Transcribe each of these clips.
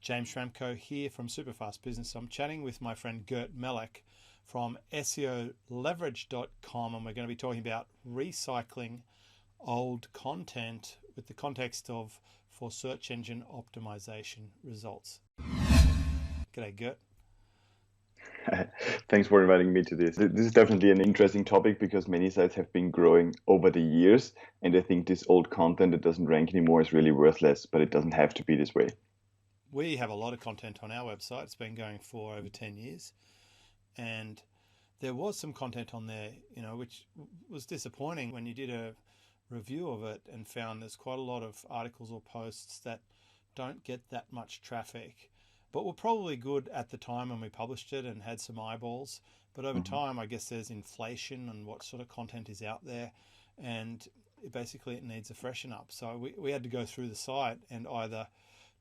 James Schramko here from Superfast Business. I'm chatting with my friend Gert from SEOleverage.com, and we're going to be talking about recycling old content with the context of for search engine optimization results. G'day, Gert. Thanks for inviting me to this. This is definitely an interesting topic because many sites have been growing over the years, and I think this old content that doesn't rank anymore is really worthless, but it doesn't have to be this way. We have a lot of content on our website. It's been going for over 10 years, and there was some content on there, which was disappointing when you did a review of it and found there's quite a lot of articles or posts that don't get that much traffic, but were probably good at the time when we published it and had some eyeballs. But over time, I guess there's inflation and what sort of content is out there, and it needs a freshen up. So we had to go through the site and either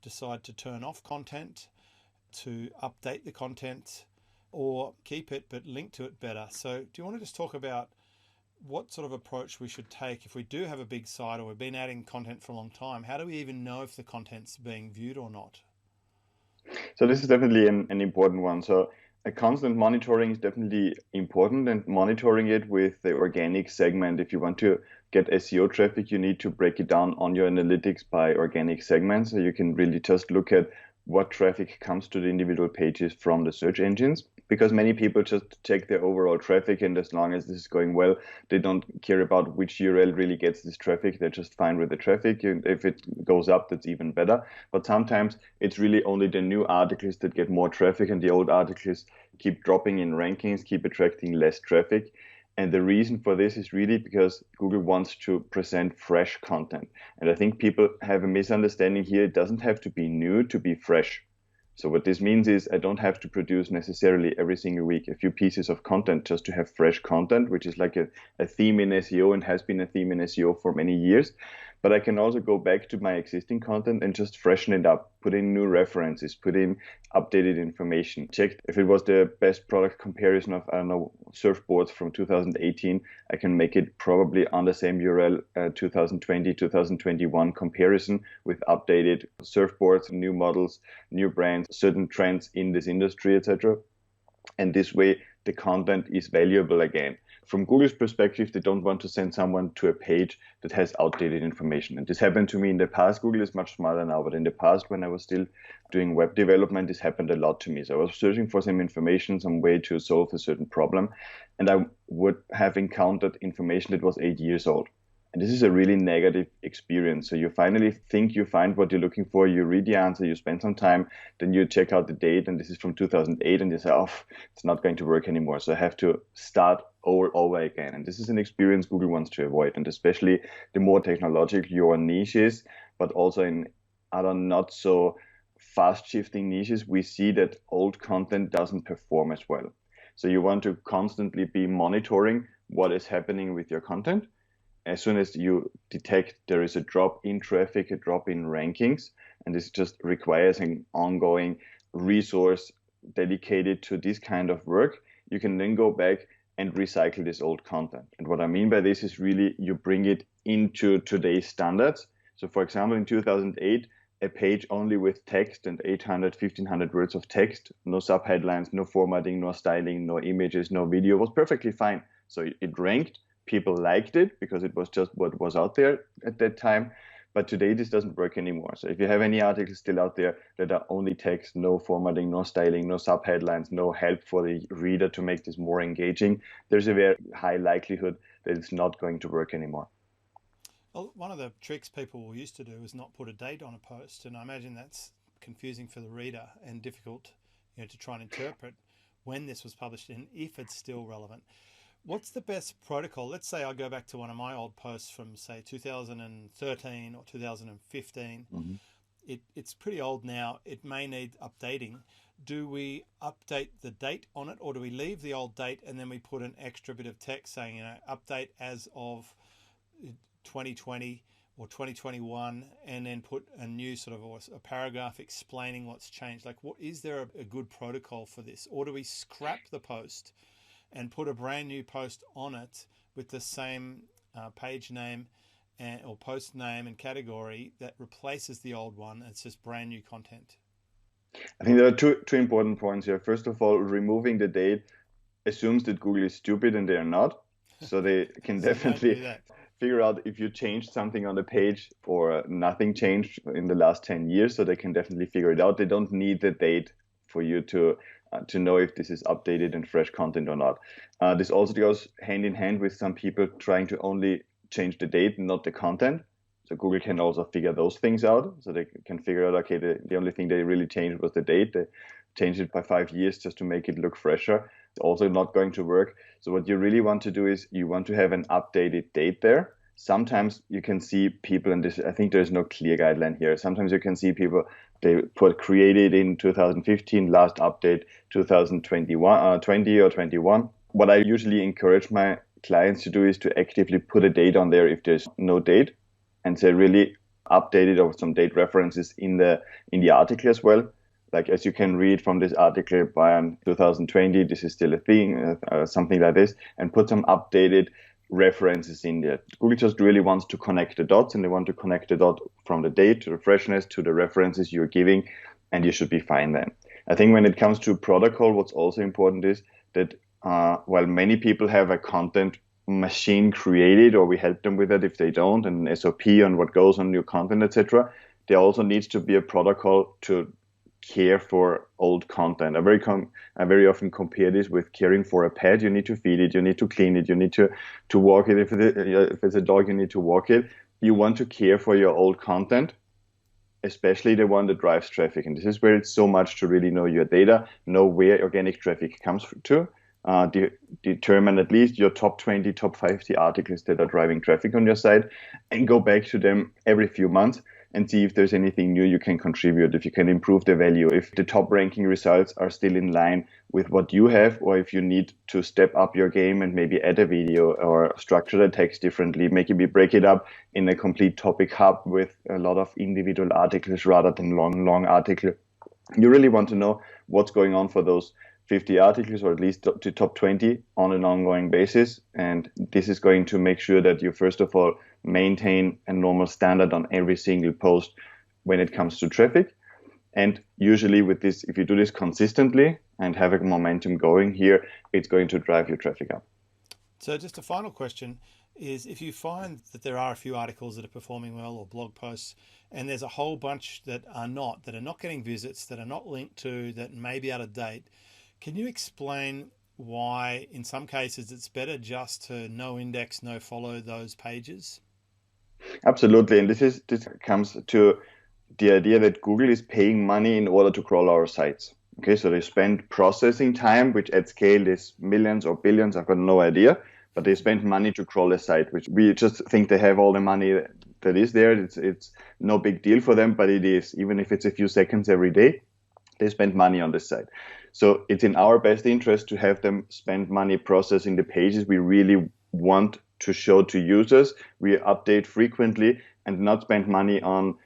decide to turn off content, to update the content, or keep it but link to it better. So do you want to just talk about what sort of approach we should take if we do have a big site or we've been adding content for a long time? How do we even know if the content's being viewed or not? So this is definitely an important one. So a constant monitoring is definitely important, and monitoring it with the organic segment. If you want to get SEO traffic, you need to break it down on your analytics by organic segments. So you can really just look at what traffic comes to the individual pages from the search engines, because many people just check their overall traffic, and as long as this is going well, they don't care about which URL really gets this traffic. They're just fine with the traffic. And if it goes up, that's even better. But sometimes it's really only the new articles that get more traffic, and the old articles keep dropping in rankings, keep attracting less traffic. And the reason for this is really because Google wants to present fresh content. And I think people have a misunderstanding here. It doesn't have to be new to be fresh. So what this means is I don't have to produce necessarily every single week a few pieces of content just to have fresh content, which is like a theme in SEO and has been a theme in SEO for many years. But I can also go back to my existing content and just freshen it up, put in new references, put in updated information. Check if it was the best product comparison of, surfboards from 2018. I can make it probably on the same URL, 2020, 2021 comparison with updated surfboards, new models, new brands, certain trends in this industry, etc. And this way, the content is valuable again. From Google's perspective, they don't want to send someone to a page that has outdated information. And this happened to me in the past. Google is much smarter now, but in the past, when I was still doing web development, this happened a lot to me. So I was searching for some information, some way to solve a certain problem, and I would have encountered information that was 8 years old. And this is a really negative experience. So you finally think you find what you're looking for, you read the answer, you spend some time, then you check out the date, and this is from 2008, and you say, oh, it's not going to work anymore. So I have to start all over again. And this is an experience Google wants to avoid. And especially the more technological your niche is, but also in other not so fast shifting niches, we see that old content doesn't perform as well. So you want to constantly be monitoring what is happening with your content. As soon as you detect there is a drop in traffic, a drop in rankings, and this just requires an ongoing resource dedicated to this kind of work, you can then go back and recycle this old content. And what I mean by this is really you bring it into today's standards. So for example, in 2008, a page only with text and 800, 1500 words of text, no subheadlines, no formatting, no styling, no images, no video was perfectly fine. So it ranked. People liked it because it was just what was out there at that time. But today, this doesn't work anymore. So if you have any articles still out there that are only text, no formatting, no styling, no subheadlines, no help for the reader to make this more engaging, there's a very high likelihood that it's not going to work anymore. Well, one of the tricks people used to do is not put a date on a post. And I imagine that's confusing for the reader and difficult to try and interpret when this was published and if it's still relevant. What's the best protocol? Let's say I go back to one of my old posts from, say, 2013 or 2015. It's pretty old now. It may need updating. Do we update the date on it, or do we leave the old date and then we put an extra bit of text saying, update as of 2020 or 2021, and then put a new sort of a paragraph explaining what's changed? Like, what is there a good protocol for this? Or do we scrap the post and put a brand new post on it with the same page name or post name and category that replaces the old one? It's just brand new content. I think there are two important points here. First of all, removing the date assumes that Google is stupid and they are not. So they can So don't do definitely that. figure out if you changed something on the page or nothing changed in the last 10 years. So they can definitely figure it out. They don't need the date for you to know if this is updated and fresh content or not. This also goes hand in hand with some people trying to only change the date, not the content. So Google can also figure those things out. So they can figure out, okay, the only thing they really changed was the date. They changed it by 5 years just to make it look fresher. It's also not going to work. So what you really want to do is you want to have an updated date there. Sometimes you can see people, and this, I think there's no clear guideline here. Sometimes you can see people, they put created in 2015, last update 2021, 20 or 21. What I usually encourage my clients to do is to actively put a date on there if there's no date, and say really updated or some date references in the article as well. Like as you can read from this article by 2020, this is still a thing, something like this, and put some updated references in there. Google just really wants to connect the dots, and they want to connect the dot from the date to the freshness to the references you're giving, and you should be fine then. I think when it comes to protocol, what's also important is that while many people have a content machine created, or we help them with it if they don't, and an SOP on what goes on your content, etc., there also needs to be a protocol to care for old content. I very often compare this with caring for a pet. You need to feed it, you need to clean it, you need to walk it. If it's a dog, you need to walk it. You want to care for your old content, especially the one that drives traffic. And this is where it's so much to really know your data, know where organic traffic comes to, determine at least your top 20, top 50 articles that are driving traffic on your site, and go back to them every few months and see if there's anything new you can contribute, if you can improve the value, if the top ranking results are still in line with what you have, or if you need to step up your game and maybe add a video or structure the text differently, maybe break it up in a complete topic hub with a lot of individual articles rather than long article. You really want to know what's going on for those 50 articles, or at least to top 20 on an ongoing basis. And this is going to make sure that you, first of all, maintain a normal standard on every single post when it comes to traffic. And usually with this, if you do this consistently and have a momentum going here, it's going to drive your traffic up. So just a final question is, if you find that there are a few articles that are performing well, or blog posts, and there's a whole bunch that are not getting visits, that are not linked to, that may be out of date, can you explain why in some cases it's better just to no index, no follow those pages? Absolutely. And this comes to the idea that Google is paying money in order to crawl our sites. Okay, so they spend processing time, which at scale is millions or billions, I've got no idea, but they spend money to crawl a site, which we just think they have all the money that is there. It's no big deal for them, but it is. Even if it's a few seconds every day, they spend money on this site. So it's in our best interest to have them spend money processing the pages we really want to show to users. We update frequently, and not spend money on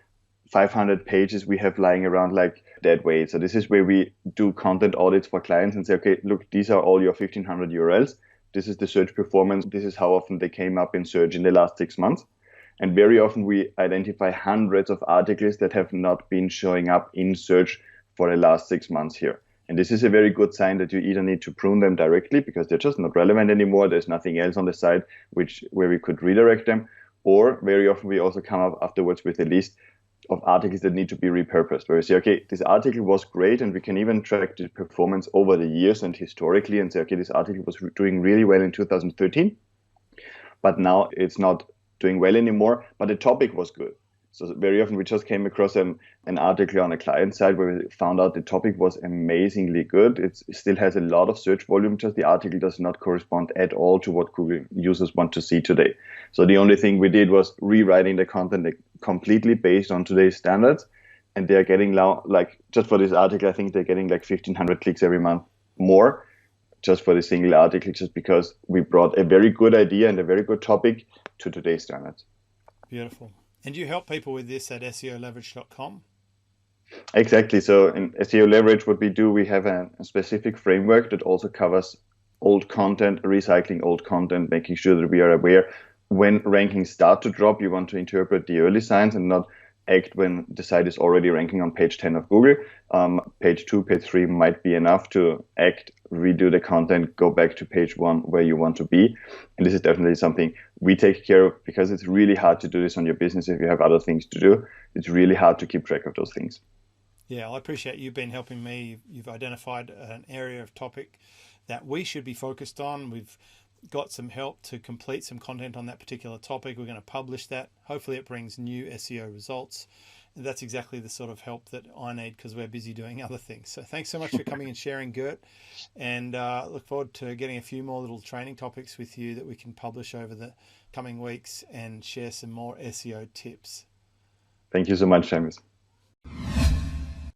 500 pages we have lying around like dead weight. So this is where we do content audits for clients and say, okay, look, these are all your 1500 URLs. This is the search performance. This is how often they came up in search in the last 6 months. And very often we identify hundreds of articles that have not been showing up in search for the last 6 months here. And this is a very good sign that you either need to prune them directly because they're just not relevant anymore. There's nothing else on the site where we could redirect them. Or very often we also come up afterwards with a list of articles that need to be repurposed, where we say, okay, this article was great, and we can even track the performance over the years and historically and say, okay, this article was doing really well in 2013, but now it's not doing well anymore, but the topic was good. So very often we just came across an article on a client side where we found out the topic was amazingly good. It still has a lot of search volume, just the article does not correspond at all to what Google users want to see today. So the only thing we did was rewriting the content completely based on today's standards. And they're getting like, just for this article, I think they're getting like 1,500 clicks every month more just for the single article, just because we brought a very good idea and a very good topic to today's standards. Beautiful. And you help people with this at SEOleverage.com? Exactly. So in SEO Leverage, what we do, we have a specific framework that also covers old content, recycling old content, making sure that we are aware when rankings start to drop. You want to interpret the early signs and not act when the site is already ranking on page 10 of Google. Page 2, page 3 might be enough to act, redo the content, go back to page 1 where you want to be. And this is definitely something we take care of, because it's really hard to do this on your business if you have other things to do. It's really hard to keep track of those things. Yeah, I appreciate you been helping me. You've identified an area of topic that we should be focused on. We've got some help to complete some content on that particular topic. We're going to publish that. Hopefully it brings new SEO results. And that's exactly the sort of help that I need, because we're busy doing other things. So thanks so much for coming and sharing, Gert. And look forward to getting a few more little training topics with you that we can publish over the coming weeks and share some more SEO tips. Thank you so much, Seamus.